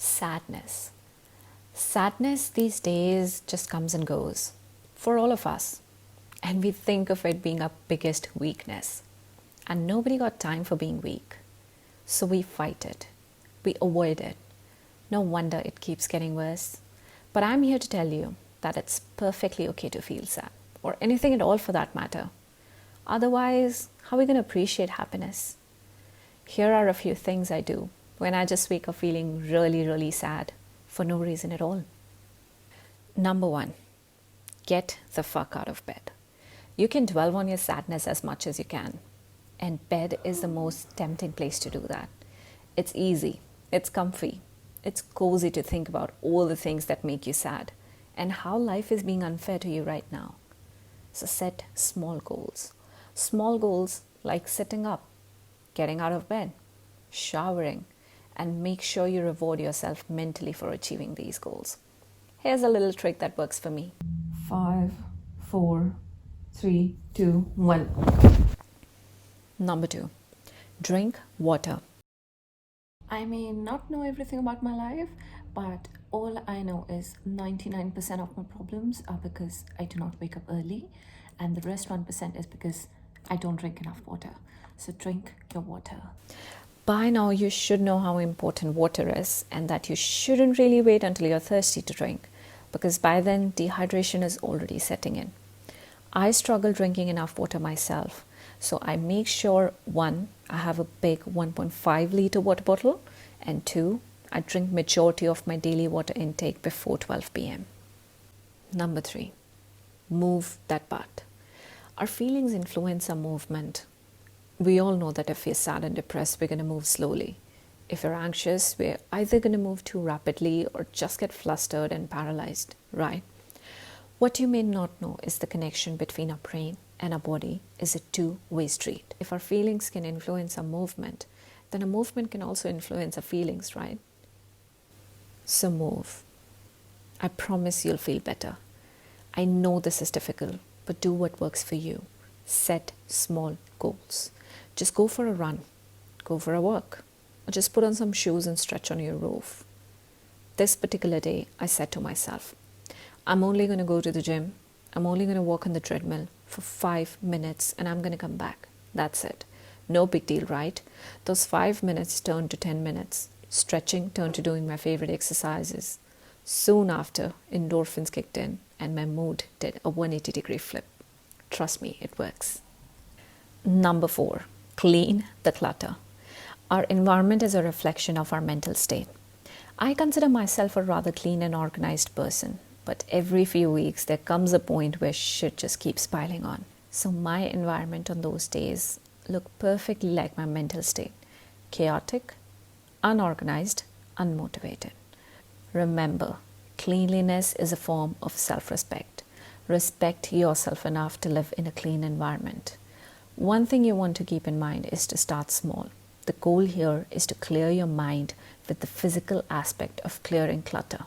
Sadness. Sadness these days just comes and goes for all of us. And we think of it being our biggest weakness. And nobody got time for being weak. So we fight it. We avoid it. No wonder it keeps getting worse. But I'm here to tell you that it's perfectly okay to feel sad, or anything at all for that matter. Otherwise, how are we going to appreciate happiness? Here are a few things I do when I just wake up feeling really, really sad for no reason at all. Number one, get the fuck out of bed. You can dwell on your sadness as much as you can, and bed is the most tempting place to do that. It's easy, it's comfy, it's cozy to think about all the things that make you sad and how life is being unfair to you right now. So set small goals. Small goals like sitting up, getting out of bed, showering, and make sure you reward yourself mentally for achieving these goals. Here's a little trick that works for me. 5, 4, 3, 2, 1. Number 2, drink water. I may not know everything about my life, but all I know is 99% of my problems are because I do not wake up early, and the rest 1% is because I don't drink enough water. So drink your water. By now, you should know how important water is and that you shouldn't really wait until you're thirsty to drink, because by then dehydration is already setting in. I struggle drinking enough water myself, so I make sure 1, I have a big 1.5 liter water bottle, and 2, I drink majority of my daily water intake before 12 p.m. Number 3, move that butt. Our feelings influence our movement. We all know that if we're sad and depressed, we're going to move slowly. If we're anxious, we're either going to move too rapidly or just get flustered and paralyzed, right? What you may not know is the connection between our brain and our body is a two-way street. If our feelings can influence our movement, then a movement can also influence our feelings, right? So move. I promise you'll feel better. I know this is difficult, but do what works for you. Set small goals. Just go for a run, go for a walk, or just put on some shoes and stretch on your roof. This particular day, I said to myself, I'm only going to go to the gym, I'm only going to walk on the treadmill for 5 minutes and I'm going to come back. That's it. No big deal, right? Those 5 minutes turned to 10 minutes. Stretching turned to doing my favorite exercises. Soon after, endorphins kicked in and my mood did a 180-degree flip. Trust me, it works. Number 4, clean the clutter. Our environment is a reflection of our mental state. I consider myself a rather clean and organized person, but every few weeks there comes a point where shit just keeps piling on. So my environment on those days look perfectly like my mental state. Chaotic, unorganized, unmotivated. Remember, cleanliness is a form of self-respect. Respect yourself enough to live in a clean environment. One thing you want to keep in mind is to start small. The goal here is to clear your mind with the physical aspect of clearing clutter.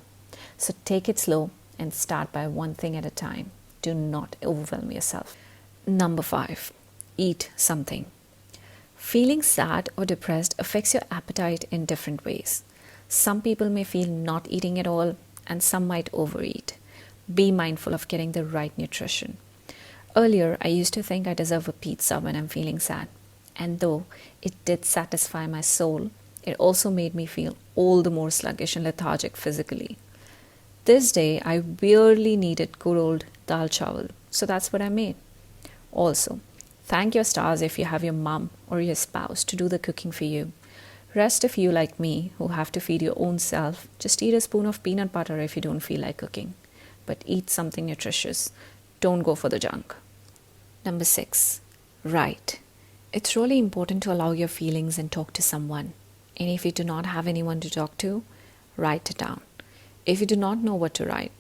So take it slow and start by one thing at a time. Do not overwhelm yourself. Number 5, eat something. Feeling sad or depressed affects your appetite in different ways. Some people may feel not eating at all, and some might overeat. Be mindful of getting the right nutrition. Earlier, I used to think I deserve a pizza when I'm feeling sad. And though it did satisfy my soul, it also made me feel all the more sluggish and lethargic physically. This day, I barely needed good old dal chawal, so that's what I made. Also, thank your stars if you have your mom or your spouse to do the cooking for you. Rest of you like me who have to feed your own self, just eat a spoon of peanut butter if you don't feel like cooking. But eat something nutritious. Don't go for the junk. Number 6, write. It's really important to allow your feelings and talk to someone. And if you do not have anyone to talk to, write it down. If you do not know what to write,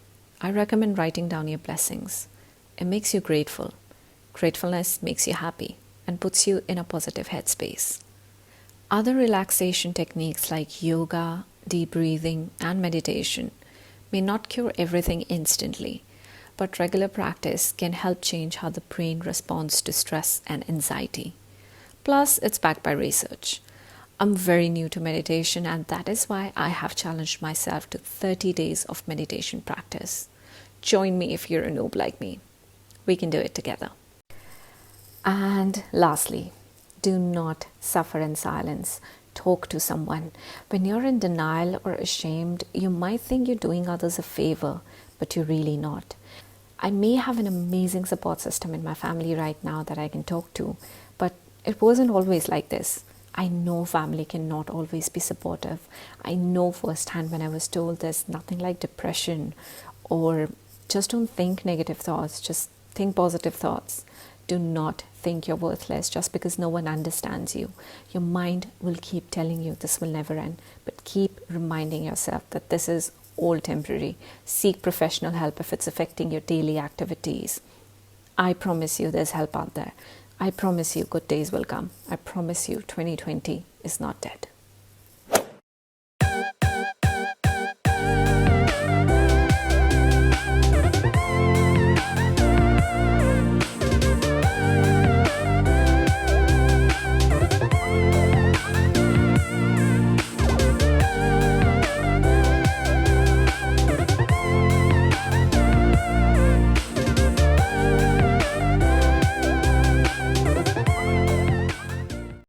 I recommend writing down your blessings. It makes you grateful. Gratefulness makes you happy and puts you in a positive headspace. Other relaxation techniques like yoga, deep breathing, and meditation may not cure everything instantly, but regular practice can help change how the brain responds to stress and anxiety. Plus, it's backed by research. I'm very new to meditation, and that is why I have challenged myself to 30 days of meditation practice. Join me if you're a noob like me. We can do it together. And lastly, do not suffer in silence. Talk to someone. When you're in denial or ashamed, you might think you're doing others a favor, but you're really not. I may have an amazing support system in my family right now that I can talk to, but it wasn't always like this. I know family cannot always be supportive. I know firsthand when I was told there's nothing like depression, or just don't think negative thoughts, just think positive thoughts. Do not think you're worthless just because no one understands you. Your mind will keep telling you this will never end, but keep reminding yourself that this is all temporary. Seek professional help if it's affecting your daily activities. I promise you there's help out there. I promise you good days will come. I promise you 2020 is not dead.